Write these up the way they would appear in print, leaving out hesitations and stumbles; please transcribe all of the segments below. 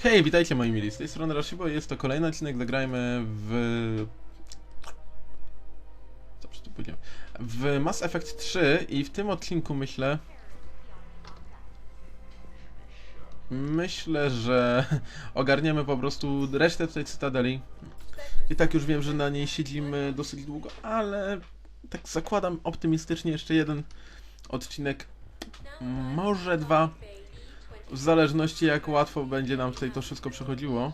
Hej, witajcie moi mili, z tej strony Rashibo i jest to kolejny odcinek, zagrajmy w... Dobrze, tu pójdziemy. W Mass Effect 3 i w tym odcinku myślę, że ogarniemy po prostu resztę tej cytadeli. I tak już wiem, że na niej siedzimy dosyć długo, ale tak zakładam optymistycznie jeszcze jeden odcinek, może dwa, w zależności jak łatwo będzie nam tutaj to wszystko przechodziło.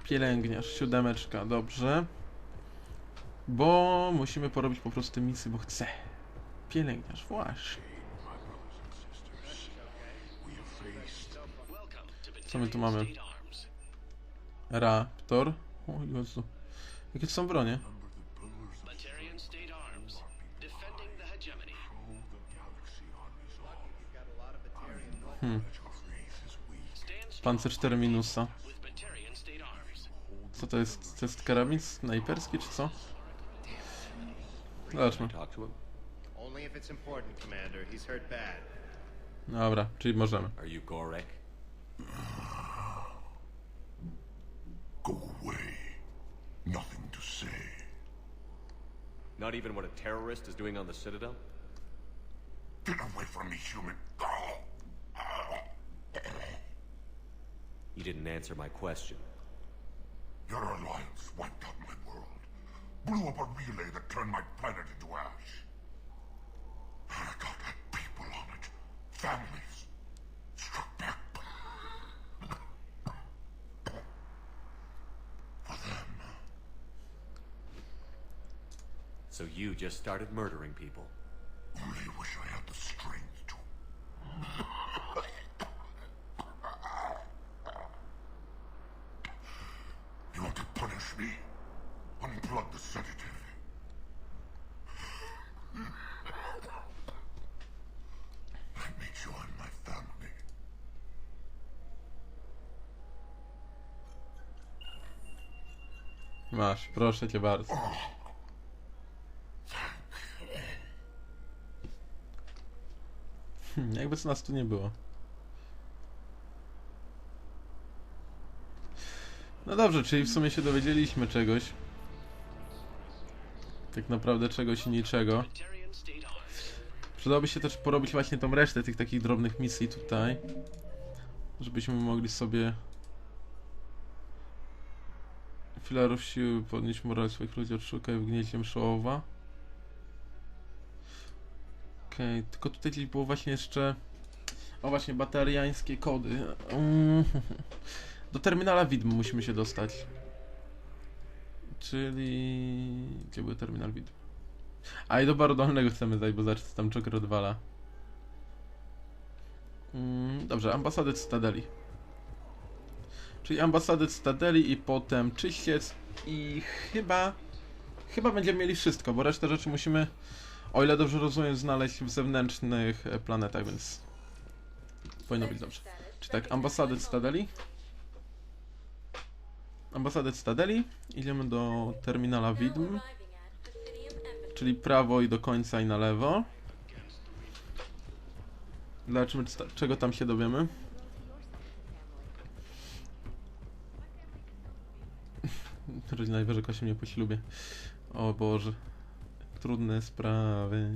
Pielęgniarz, 7, dobrze. Bo musimy porobić po prostu misję, bo chcę. Pielęgniarz, właśnie. Co my tu mamy? Raptor. O Jezu. Jakie to są bronie? Pancer 4 minusa. Co to jest? To jest karabin snajperski czy co? Zobaczmy. Dobra, czyli możemy. Go away. Nothing to say. Not even what a terrorist is doing on the Citadel? Get away from me, human. You didn't answer my question. Your alliance wiped out my world. Blew up a relay that turned my planet into ash. And I got people on it. Families. Struck back. For them. So you just started murdering people. Only wish I had the strength to. You want to punish me? Unplug the sedative. Let me join my family. Masz, proszę cię bardzo. Jakby co nas tu nie było. No dobrze, czyli w sumie się dowiedzieliśmy czegoś. Tak naprawdę czegoś i niczego. Przydałoby się też porobić właśnie tą resztę tych takich drobnych misji tutaj. Żebyśmy mogli sobie... Filarów siły, podnieść morale swoich ludzi, odszukaj w gnieździe mszołowa. Okej, tylko tutaj gdzieś było właśnie jeszcze... O właśnie, batariańskie kody. Do terminala widm musimy się dostać. Czyli... Gdzie był terminal widm? A i do baru dolnego chcemy zajść, bo zobaczcie, co tam Joker odwala. Dobrze, ambasadę Cytadeli. Czyli ambasadę Cytadeli i potem czyściec i chyba będziemy mieli wszystko, bo resztę rzeczy musimy, o ile dobrze rozumiem, znaleźć w zewnętrznych planetach, więc powinno być dobrze. Czyli tak, ambasadę Cytadeli. Ambasadę Cytadeli. Idziemy do terminala widm. Czyli prawo i do końca i na lewo. Zobaczymy, czego tam się dowiemy. Rodzina wyrzekła się mnie po ślubie. O Boże. Trudne sprawy.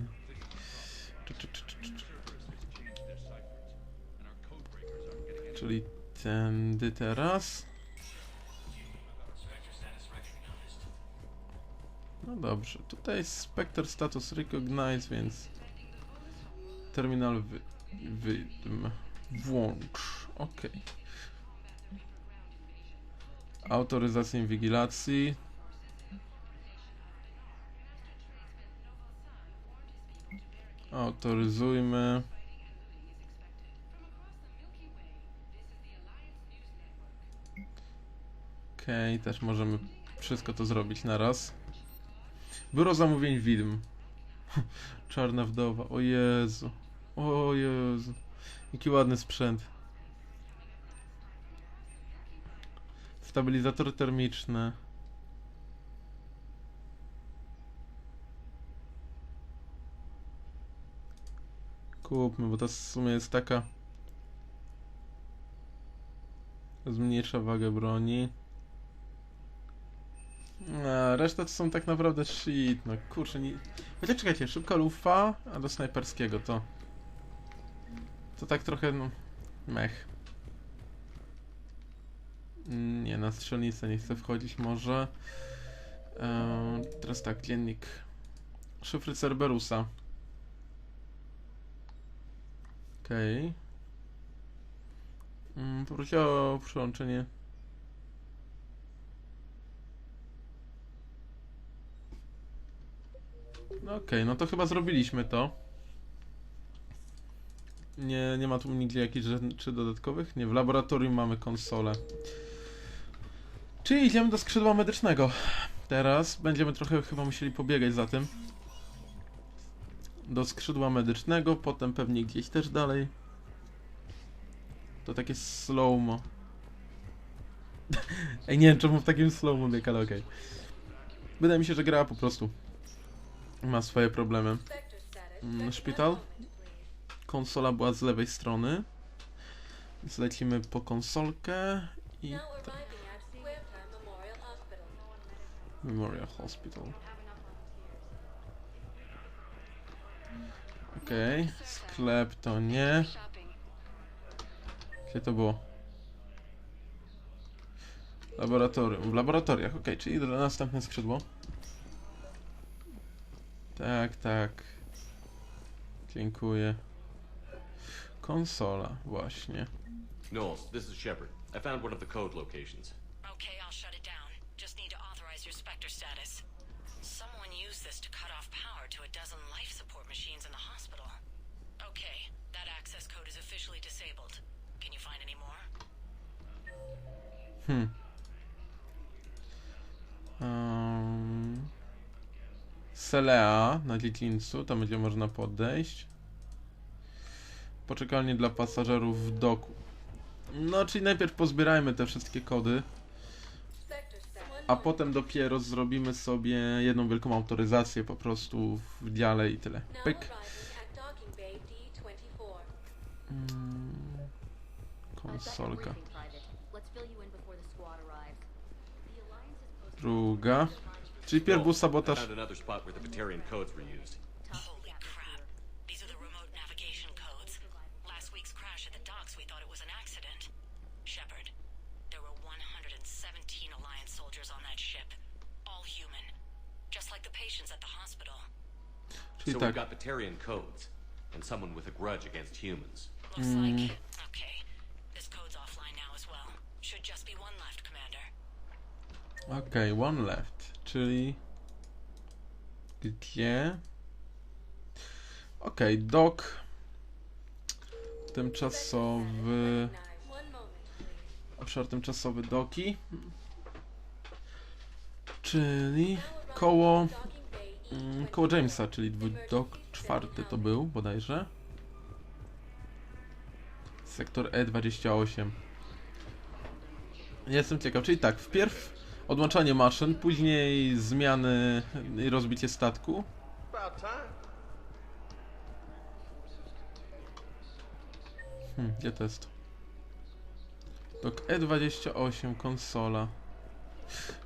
Czyli tędy teraz. No dobrze. Tutaj Spectre status recognize, więc terminal włącz. Ok. Autoryzacja inwigilacji. Autoryzujmy. Okej, też możemy wszystko to zrobić naraz. Biuro zamówień widm. Czarna wdowa. O Jezu. O Jezu. Jaki ładny sprzęt. Stabilizatory termiczne. Kupmy, bo to w sumie jest taka Zmniejsza wagę broni. A reszta to są tak naprawdę shit, no kurczę, nie... Chociaż czekajcie, szybka lufa, a do snajperskiego to... To tak trochę, no... Mech. Nie, na strzelnicę nie chcę wchodzić może. Teraz tak, dziennik. Szyfry Cerberusa. Okej. Poprosiła o przyłączenie. No okej, no to chyba zrobiliśmy to. Nie ma tu nigdzie jakichś rzeczy dodatkowych? Nie, w laboratorium mamy konsolę. Czyli idziemy do skrzydła medycznego. Teraz będziemy trochę chyba musieli pobiegać za tym. Do skrzydła medycznego, potem pewnie gdzieś też dalej. To takie slow-mo. Ej, nie wiem czemu w takim slow-mo bieg, ale okej. Wydaje mi się, że gra po prostu ma swoje problemy. Szpital. Konsola była z lewej strony. Więc lecimy po konsolkę i... Memorial Hospital. Okej, sklep to nie. Gdzie to było? Laboratorium. W laboratoriach, okej, czyli następne skrzydło. Tak, tak. Dziękuję. Konsola, właśnie. Knowles, this is Shepard. I found one of the code locations. Okay, I'll shut it down. Just need to authorize your Spectre status. Someone used this to cut off power to a dozen life support machines in the hospital. Okay, that access code is officially disabled. Can you find any more? Selea na dziedzińcu, tam będzie można podejść. Poczekalnie dla pasażerów w doku. No, czyli najpierw pozbierajmy te wszystkie kody. A potem dopiero zrobimy sobie jedną wielką autoryzację po prostu w dziale i tyle. Pyk. Konsolka. Druga. Czyli pierw był sabotaż. Found another spot where the Batarian codes were used. Holy crap. These are the remote navigation codes. Last week's crash at the docks, we thought it was an accident. Shepard, there were 117 Alliance soldiers on that ship. All human. Just like the patients at the hospital. Czyli So tak. we've got Batarian codes, and someone with a grudge against humans. Looks like... Okay. This code's offline now as well. Should just be one left, Commander. Okej, one left. Czyli... Gdzie? Okej, dok. Tymczasowy... Obszar tymczasowy doki. Czyli... Koło... Koło Jamesa, czyli dok czwarty to był, bodajże. Sektor E28. Jestem ciekaw, czyli tak, wpierw odłączanie maszyn, później zmiany i rozbicie statku. Gdzie to jest? Dok E28, konsola.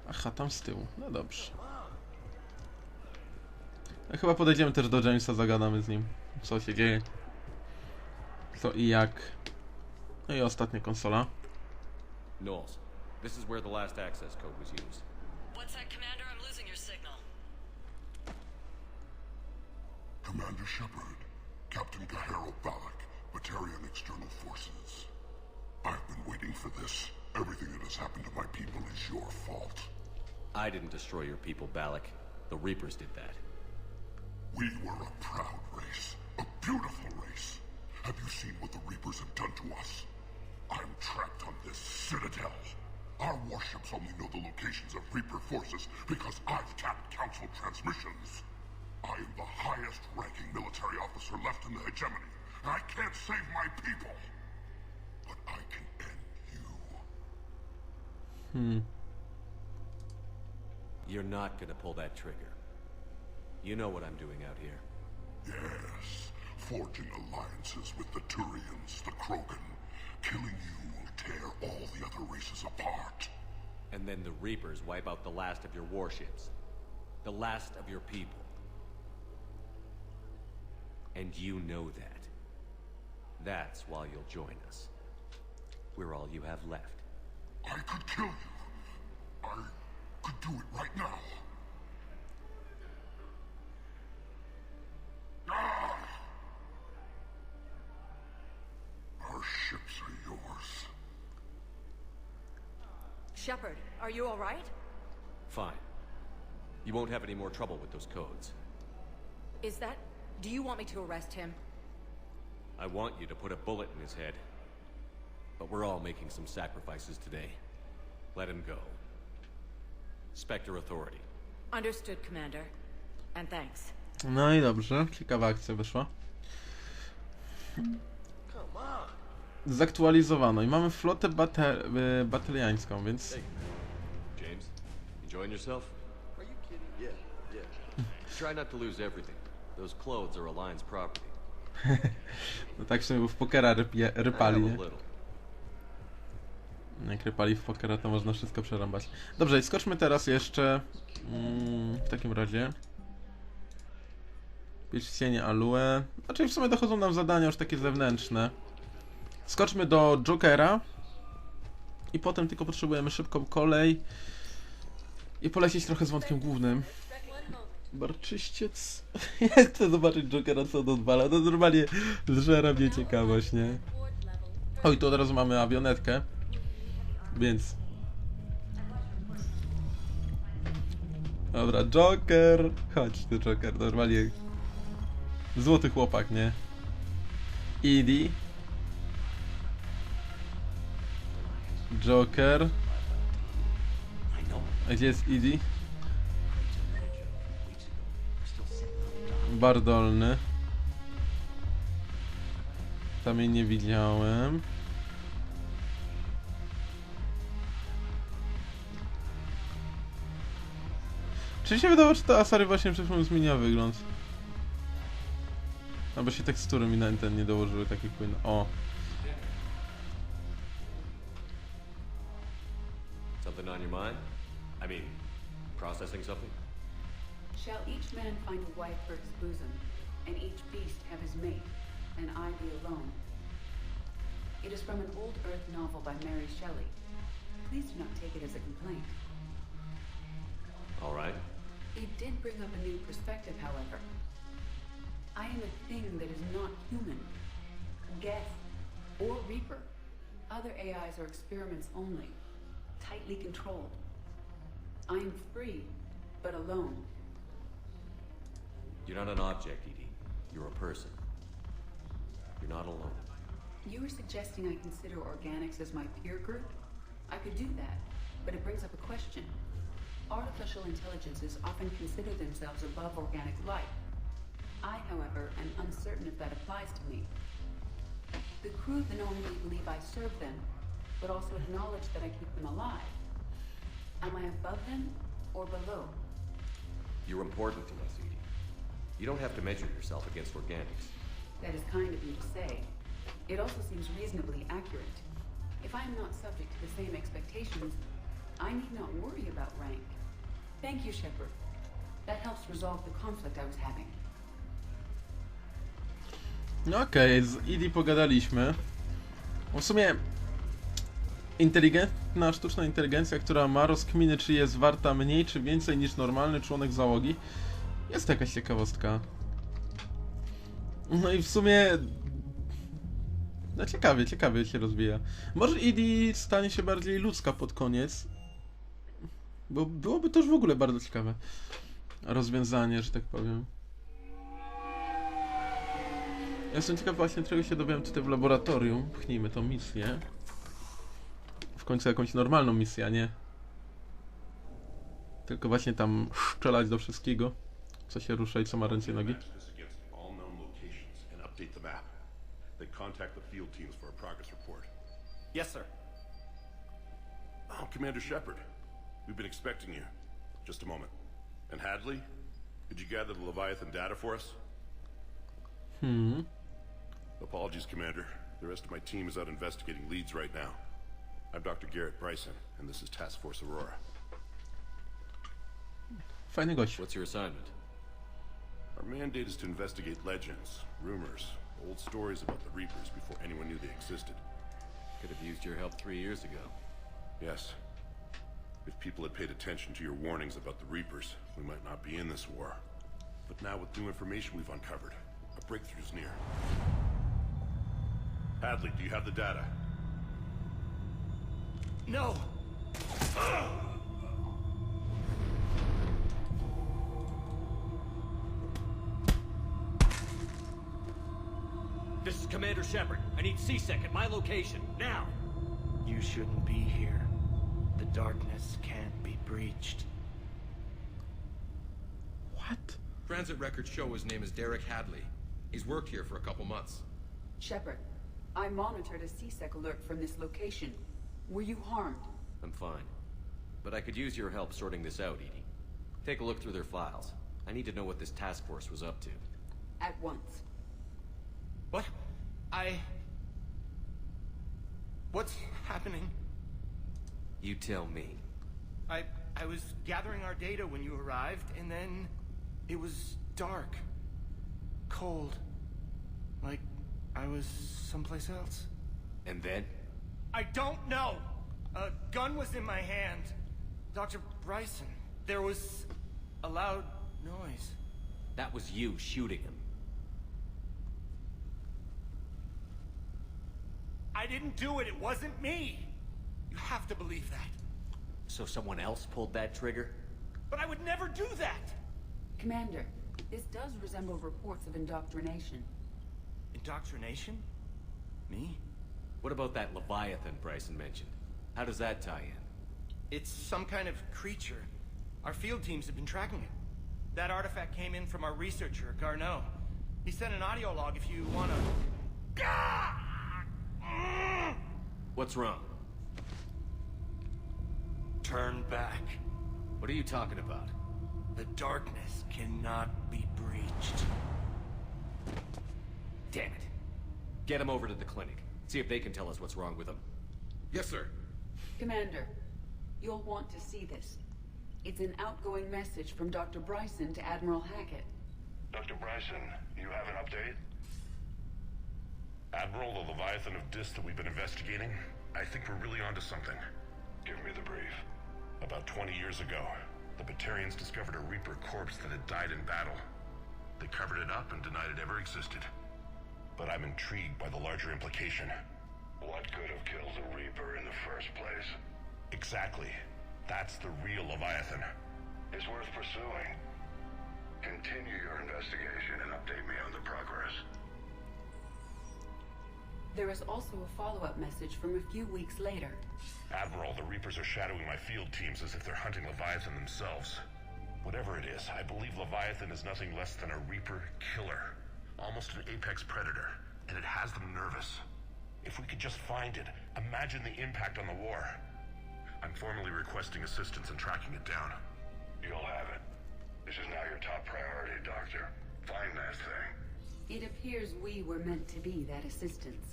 Aha, tam z tyłu. No dobrze. A chyba podejdziemy też do Jamesa, zagadamy z nim. Co się dzieje? Co i jak. No i ostatnia konsola. Knowles, this is where the last access code was used. What's that, Commander? I'm losing your signal. Commander Shepard, Captain Gahero Balak, Batarian External Forces. I've been waiting for this. Everything that has happened to my people is your fault. I didn't destroy your people, Balak. The Reapers did that. We were a proud race, a beautiful race. Have you seen what the Reapers have done to us? I'm trapped on this citadel. Our warships only know the locations of Reaper forces because I've tapped Council transmissions. I am the highest-ranking military officer left in the hegemony, and I can't save my people. But I can end you. You're not gonna pull that trigger. You know what I'm doing out here. Yes, forging alliances with the Turians, the Krogan, Killing you will tear all the other races apart. And then the Reapers wipe out the last of your warships. The last of your people. And you know that. That's why you'll join us. We're all you have left. I could kill you. I could do it right now. Ah! Our ships are yours. Shepard, are you all right? Fine. You won't have any more trouble with those codes. Is that... Do you want me to arrest him? I want you to put a bullet in his head. But we're all making some sacrifices today. Let him go. Spectre Authority. Understood, Commander. And thanks. No i dobrze, ciekawa akcja wyszła. Zaktualizowano i mamy flotę bateriańską, więc... Hey, James, enjoying yourself? Are you kidding? Yeah. Try not to lose everything. Those clothes are Alliance property. No tak sobie w pokera rypali, I nie? have a little. Jak rypali w pokera, to można wszystko przerąbać. Dobrze, i skoczmy teraz jeszcze... w takim razie... Pisz, cienie, alue... Znaczy w sumie dochodzą nam zadania już takie zewnętrzne. Skoczmy do Jokera. I potem tylko potrzebujemy szybką kolej. I polecieć trochę z wątkiem głównym. Barczyściec. Ja chcę zobaczyć Jokera, co on odwala. No normalnie zżera mnie ciekawość, nie? Oj, tu od razu mamy awionetkę. Więc... Dobra, Joker. Chodź tu, Joker, normalnie... Złoty chłopak, nie? Edie. Joker. A gdzie jest Edie? Bardolny. Tam jej nie widziałem. Czy się wydało, czy to Asari właśnie przed chwilą zmieniła wygląd? Albo się tekstury mi na ten nie dołożyły, takie płynne. O! Something on your mind? I mean, processing something? Shall each man find a wife for his bosom, and each beast have his mate, and I be alone? It is from an old Earth novel by Mary Shelley. Please do not take it as a complaint. All right. It did bring up a new perspective, however. I am a thing that is not human, Geth, or Reaper. Other AIs are experiments only, tightly controlled. I am free, but alone. You're not an object, Edie. You're a person. You're not alone. You are suggesting I consider organics as my peer group? I could do that, but it brings up a question. Artificial intelligences often consider themselves above organic life. I, however, am uncertain if that applies to me. The crew of the normally believe I serve them, but also acknowledge that I keep them alive. Am I above them or below? You're important to us, Edie. You don't have to measure yourself against organics. That is kind of you to say. It also seems reasonably accurate. If I am not subject to the same expectations, I need not worry about rank. Thank you, Shepard. That helps resolve the conflict I was having. No okej, z Edie pogadaliśmy. W sumie inteligentna sztuczna inteligencja, która ma rozkminy, czy jest warta mniej, czy więcej niż normalny członek załogi. Jest to jakaś ciekawostka. No i w sumie... No ciekawie się rozwija. Może Edie stanie się bardziej ludzka pod koniec. Bo byłoby to już w ogóle bardzo ciekawe rozwiązanie, że tak powiem. Ja jestem ciekaw właśnie, czego się dowiemy tutaj w laboratorium. Pchnijmy tą misję. W końcu jakąś normalną misję, a nie tylko właśnie tam strzelać do wszystkiego, co się rusza i co ma ręce i nogi. Yes, sir. Oh, Commander Shepard. We've been expecting you. Just a moment. And Hadley? Did you gather the Leviathan data for us? Apologies, Commander. The rest of my team is out investigating leads right now. I'm Dr. Garrett Bryson, and this is Task Force Aurora. Fajny gość. What's your assignment? Our mandate is to investigate legends, rumors, old stories about the Reapers before anyone knew they existed. Could have used your help 3 years ago. Yes. If people had paid attention to your warnings about the Reapers, we might not be in this war. But now with new information we've uncovered, a breakthrough's near. Hadley, do you have the data? No! This is Commander Shepard. I need C-Sec at my location, now! You shouldn't be here. The darkness can't be breached. What? Transit records show his name is Derek Hadley. He's worked here for a couple months. Shepard, I monitored a C-Sec alert from this location. Were you harmed? I'm fine. But I could use your help sorting this out, Edie. Take a look through their files. I need to know what this task force was up to. At once. What? What's happening? You tell me. I was gathering our data when you arrived, and then it was dark. Cold. Like I was someplace else. And then? I don't know! A gun was in my hand. Dr. Bryson, there was a loud noise. That was you shooting him. I didn't do it, it wasn't me! You have to believe that. So someone else pulled that trigger? But I would never do that! Commander, this does resemble reports of indoctrination. Indoctrination? Me? What about that Leviathan Bryson mentioned? How does that tie in? It's some kind of creature. Our field teams have been tracking it. That artifact came in from our researcher, Garneau. He sent an audio log if you wanna... What's wrong? Turn back. What are you talking about? The darkness cannot be breached. Damn it. Get him over to the clinic. See if they can tell us what's wrong with him. Yes, sir. Commander, you'll want to see this. It's an outgoing message from Dr. Bryson to Admiral Hackett. Dr. Bryson, you have an update? Admiral, the Leviathan of Dis that we've been investigating, I think we're really onto something. Give me the brief. About 20 years ago, the Batarians discovered a Reaper corpse that had died in battle. They covered it up and denied it ever existed. But I'm intrigued by the larger implication. What could have killed the Reaper in the first place? Exactly. That's the real Leviathan. It's worth pursuing. Continue your investigation and update me on the progress. There is also a follow-up message from a few weeks later. Admiral, the Reapers are shadowing my field teams as if they're hunting Leviathan themselves. Whatever it is, I believe Leviathan is nothing less than a Reaper killer. Almost an apex predator, and it has them nervous. If we could just find it, imagine the impact on the war. I'm formally requesting assistance in tracking it down. You'll have it. This is now your top priority, Doctor. Find that thing. It appears we were meant to be that assistance.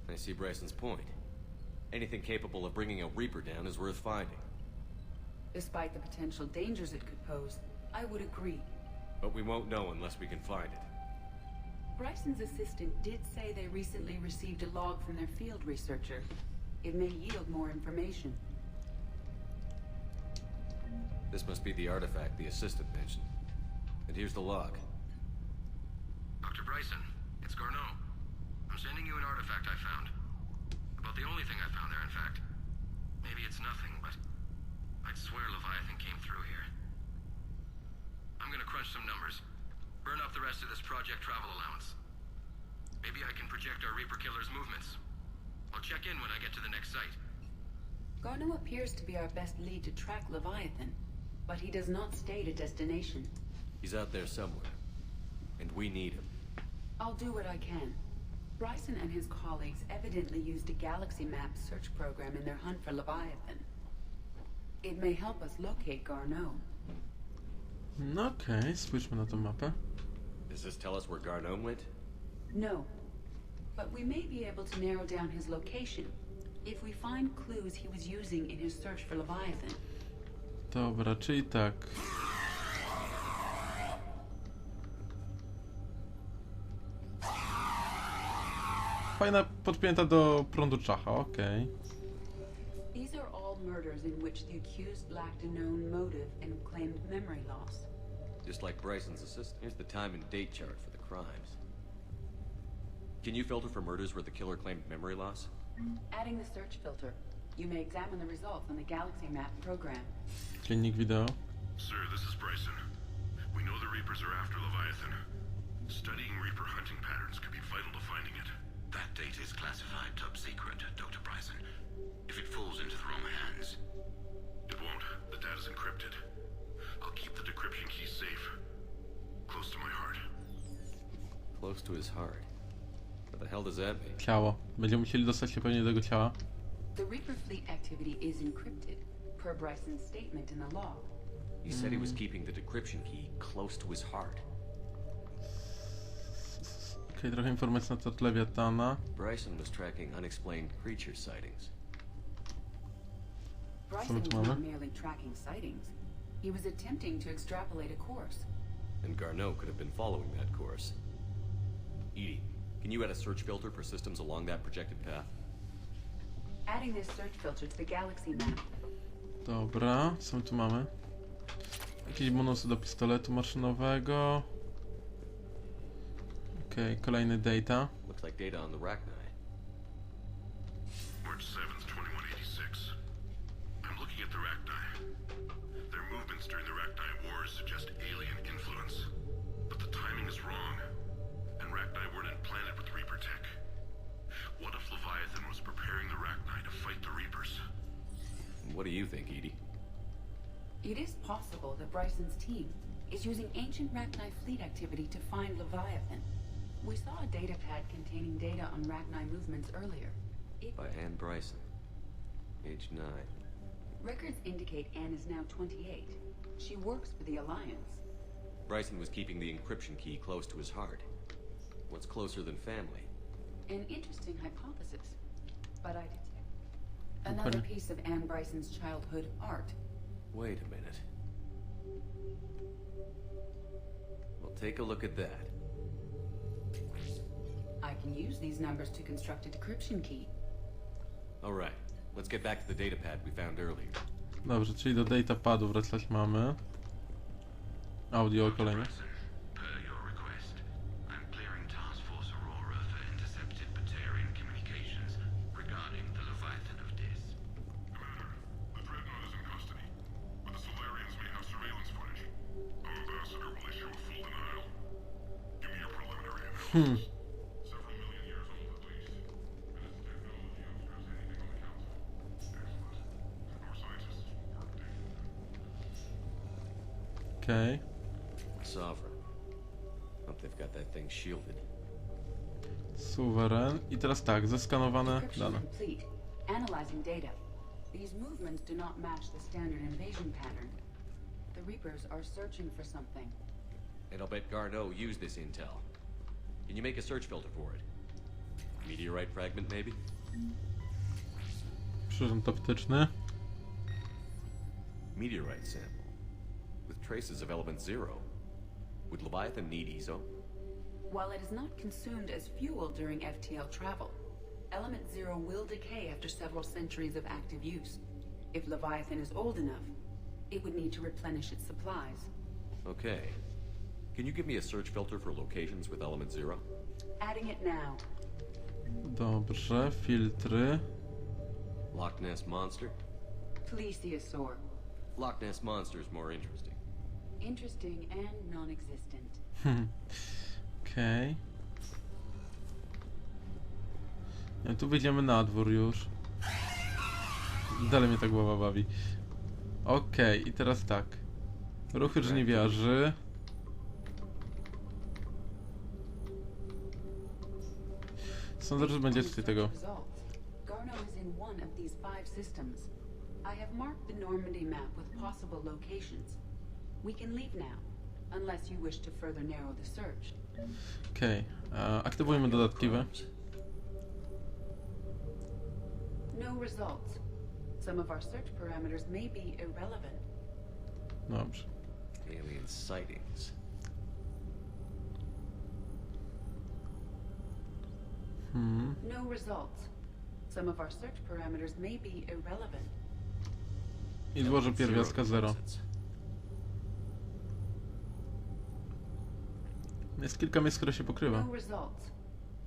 I see Bryson's point. Anything capable of bringing a Reaper down is worth finding. Despite the potential dangers it could pose, I would agree. But we won't know unless we can find it. Bryson's assistant did say they recently received a log from their field researcher. It may yield more information. This must be the artifact the assistant mentioned. And here's the log. Dr. Bryson, it's Garneau. I'm sending you an artifact I found. About the only thing I found there, in fact. Maybe it's nothing, but I'd swear Leviathan came through here. I'm gonna crunch some numbers. Burn up the rest of this project travel allowance. Maybe I can project our Reaper killer's movements. I'll check in when I get to the next site. Garneau appears to be our best lead to track Leviathan, but he does not state a destination. He's out there somewhere. And we need him. I'll do what I can. Bryson and his colleagues evidently used a galaxy map search program in their hunt for Leviathan. It may help us locate Garneau. No okej, spójrzmy na tą mapę. Does this tell us where Garneau went? No. But we may be able to narrow down his location if we find clues he was using in his search for Leviathan. Dobra, czyli tak. Fajna podpięta do prądu czacha, okej. These are all murders in which the accused lacked a known motive and claimed memory loss. Just like Bryson's assistant. Here's the time and date chart for the crimes. Can you filter for murders where the killer claimed memory loss? Adding the search filter, you may examine the results on the Galaxy Map program. Dziennik wideo. Sir, this is Bryson. We know the Reapers are after Leviathan. Studying Reaper hunting patterns could be vital to finding it. That data is classified top secret, Dr. Bryson. If it falls into the wrong hands... It won't. The data's encrypted. I'll keep the decryption key safe. Close to my heart. Close to his heart. What the hell does that mean? Ciało. Będziemy musieli dostać się pewnie do tego ciała. The Reaper fleet activity is encrypted, per Bryson's statement in the log. He said he was keeping the decryption key close to his heart. Okej, trochę informacji na temat Lewiatana. Bryson was tracking unexplained creature sightings. Bryson was not merely tracking sightings. He was attempting to extrapolate a course. And Garneau could have been following that course. Edie, can you add a search filter for systems along that projected path? Adding this search filter to the Galaxy Map. Dobra, co my tu mamy? Jakieś bonusy do pistoletu maszynowego. Okej, kolejny data. Looks like data on the Rachni. March 7th, 2186. I'm looking at the Rachni. Their movements during the Rachni Wars suggest alien influence. But the timing is wrong. And Rachni weren't implanted with Reaper tech. What if Leviathan was preparing the Rachni to fight the Reapers? What do you think, Edie? It is possible that Bryson's team is using ancient Rachni fleet activity to find Leviathan. We saw a data pad containing data on Rachni movements earlier. By Anne Bryson. Age 9. Records indicate Anne is now 28. She works for the Alliance. Bryson was keeping the encryption key close to his heart. What's closer than family? An interesting hypothesis, but I detect another piece of Anne Bryson's childhood art. Wait a minute. Well, take a look at that. I can use these numbers to construct a decryption key. All right, let's get back to the datapad we found earlier. Dobrze, czyli do datapadu wracać mamy. Audio kolejne. Per your request, I'm clearing Task Force Aurora for intercepted Batarian communications regarding the Leviathan of Dis. Commander, the Dreadnought is in custody, but the Solarians may have surveillance footage. Our ambassador will issue a full denial. Give me your preliminary analysis. Several million years old at least. And its technology outstrips anything on the Council. Excellent. Our scientists will work daily. Okej. Sovereign. Hope they've got that thing shielded. Suweren. I teraz tak, zeskanowane Decryption dane. complete. Analyzing data. These movements do not match the standard invasion pattern. The Reapers are searching for something. And I'll bet Garneau used this intel. Can you make a search filter for it? Meteorite fragment, maybe? Przyrząd optyczny. Meteorite sample. With traces of element 0. Would Leviathan need ESO? While it is not consumed as fuel during FTL travel, Element 0 will decay after several centuries of active use. If Leviathan is old enough, it would need to replenish its supplies. Okay. Can you give me a search filter for locations with element 0? Adding it now. Dobrze, filtry. Loch Ness Monster? Plesiosaur. Loch Ness Monster is more interesting. Interesting and non-existent. Okej. No, tu wyjdziemy na dwór już. Dalej mnie ta głowa bawi. Okej, i teraz tak. Ruchy żniwiarzy. Sądzę, że będzie tutaj tego. Garneau is in one of these 5 systems. I have marked the Normandy map with possible locations. We can leave now. unless you wish to further narrow the search. Okej, aktywujmy dodatkowe. No results. Some of our search parameters may be irrelevant. Dobrze. Alien sightings. No results. Some of our search parameters may be irrelevant. I złożę pierwiastka 0. Jest kilka miejsc, które się pokrywa. No results.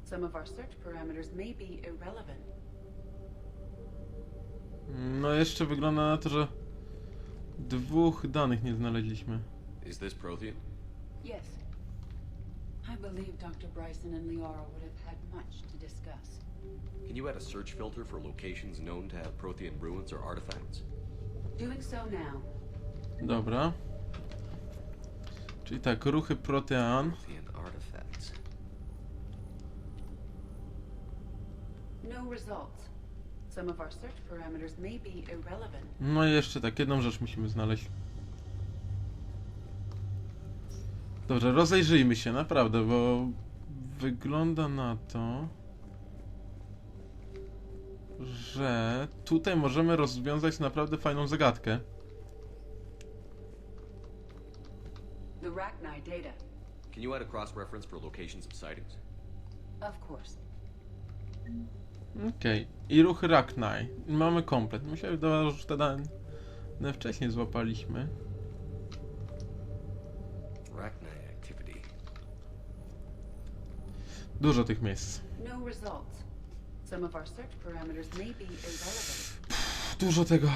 Some of our search parameters may be irrelevant. No jeszcze wygląda na to, że 2 danych nie znaleźliśmy. Is this Prothean? Yes. I believe Dr. Bryson and Liara would have had much to discuss. Can you add a search filter for locations known to have Prothean ruins or artifacts? Doing so now. Dobra. Czyli tak, ruchy Protean. Prothean artifacts. No results. Some of our search parameters may be irrelevant. No i jeszcze tak, jedną rzecz musimy znaleźć. Dobrze, rozejrzyjmy się, naprawdę, bo wygląda na to, że tutaj możemy rozwiązać naprawdę fajną zagadkę. The Rachni data. Can you add a cross-reference for locations of sightings? Of course. Okej. I ruch Rachni. Mamy komplet. Mi się wydawało, że te dane wcześniej złapaliśmy. Rachni activity. Dużo tych miejsc. No results. Some of our search parameters may be irrelevant. Dużo tego.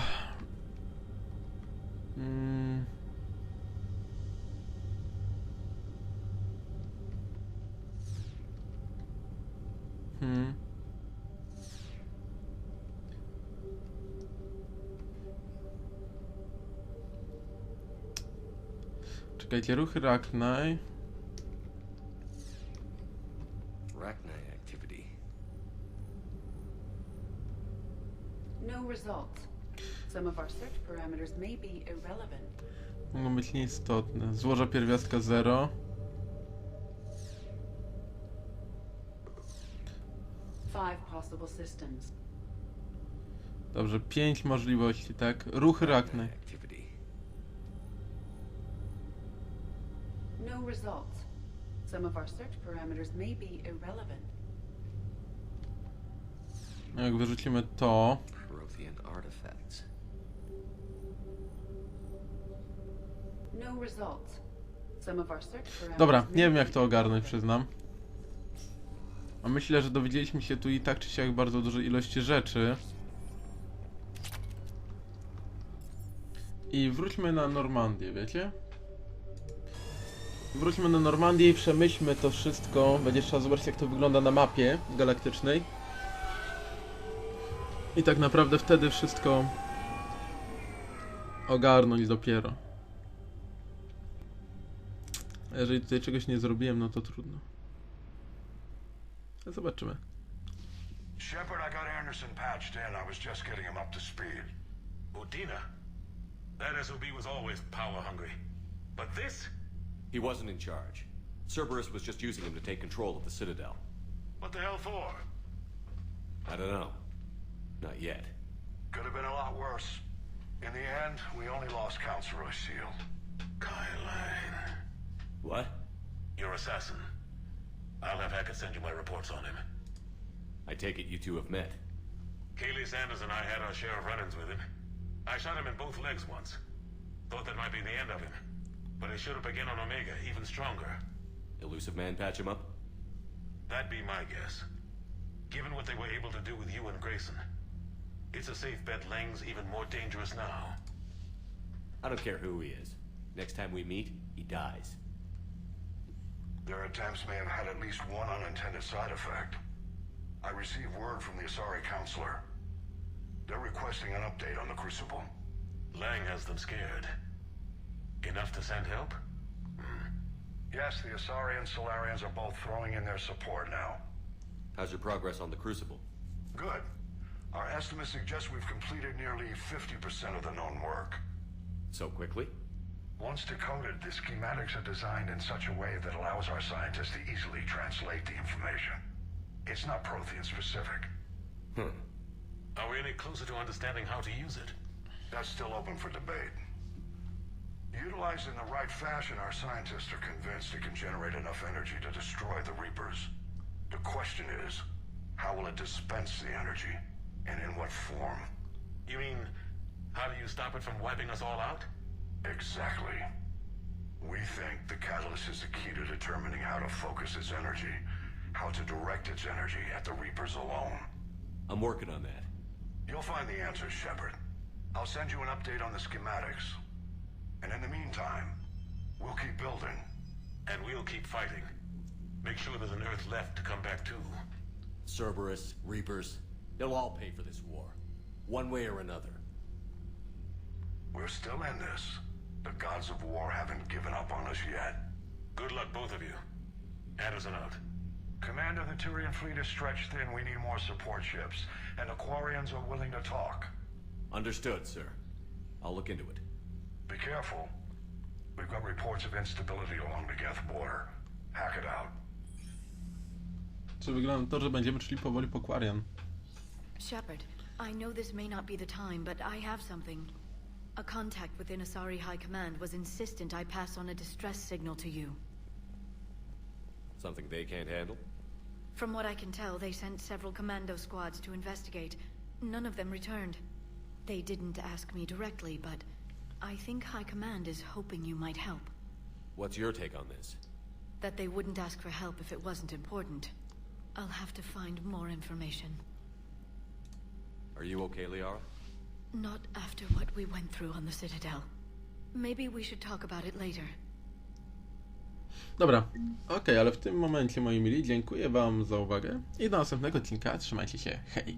Czekajcie, ruchy Rachni. Rachni activity. No results. Some of our search parameters may be irrelevant. Mogą być nieistotne. Złoża pierwiastka 0. Five possible systems. Dobrze, 5 możliwości, tak? Ruchy Rachni. Activity. No results. Some of our search parameters may be irrelevant. Jak wyrzucimy to... Prothean artifacts. No results. Some of our search parameters. Dobra, may nie wiem be jak to ogarnąć, irrelevant. przyznam. A myślę, że dowiedzieliśmy się tu i tak czy siak bardzo dużej ilości rzeczy. I wróćmy na Normandię, wiecie? Wróćmy na Normandię i przemyślmy to wszystko. Będzie trzeba zobaczyć, jak to wygląda na mapie galaktycznej. I tak naprawdę wtedy wszystko ogarnąć dopiero. A jeżeli tutaj czegoś nie zrobiłem, no to trudno. Zobaczymy. Shepard, I got Anderson patched in. I was just getting him up to speed. Udina. That SOB was always power hungry. But this? He wasn't in charge. Cerberus was just using him to take control of the Citadel. What the hell for? I don't know. Not yet. Could have been a lot worse. In the end, we only lost Council Seal. Kylan. What? Your assassin. I'll have Hackett send you my reports on him. I take it you two have met. Kaylee Sanders and I had our share of run-ins with him. I shot him in both legs once. Thought that might be the end of him. But he showed up again on Omega, even stronger. Elusive man patch him up? That'd be my guess. Given what they were able to do with you and Grayson. It's a safe bet Lang's even more dangerous now. I don't care who he is. Next time we meet, he dies. Their attempts may have had at least one unintended side effect. I received word from the Asari counselor. They're requesting an update on the Crucible. Lang has them scared. Enough to send help? Yes, the Asari and Solarians are both throwing in their support now. How's your progress on the Crucible? Good. Our estimates suggest we've completed nearly 50% of the known work. So quickly? Once decoded, the schematics are designed in such a way that allows our scientists to easily translate the information. It's not Prothean specific. Are we any closer to understanding how to use it? That's still open for debate. Utilized in the right fashion, our scientists are convinced it can generate enough energy to destroy the Reapers. The question is, how will it dispense the energy, and in what form? You mean, how do you stop it from wiping us all out? Exactly. We think the catalyst is the key to determining how to focus its energy, how to direct its energy at the Reapers alone. I'm working on that. You'll find the answers, Shepard. I'll send you an update on the schematics. And in the meantime, we'll keep building. And we'll keep fighting. Make sure there's an Earth left to come back to. Cerberus, Reapers, they'll all pay for this war. One way or another. We're still in this. The gods of war haven't given up on us yet. Good luck, both of you. Anderson out. Commander, the Turian fleet is stretched thin. We need more support ships. And Aquarians are willing to talk. Understood, sir. I'll look into it. Be careful. We've got reports of instability along the Geth border. Hack it out. Czy wygląda na to, że będziemy szli powoli po Quarian? Shepard, I know this may not be the time, but I have something. A contact within Asari High Command was insistent I pass on a distress signal to you. Something they can't handle? From what I can tell, they sent several commando squads to investigate. None of them returned. They didn't ask me directly, but I think High Command is hoping you might help. What's your take on this? That they wouldn't ask for help if it wasn't important. I'll have to find more information. Are you okay, Liara? Not after what we went through on the Citadel. Maybe we should talk about it later. Dobra, okej, ale w tym momencie, moi mili, dziękuję wam za uwagę i do następnego odcinka. Trzymajcie się, hej!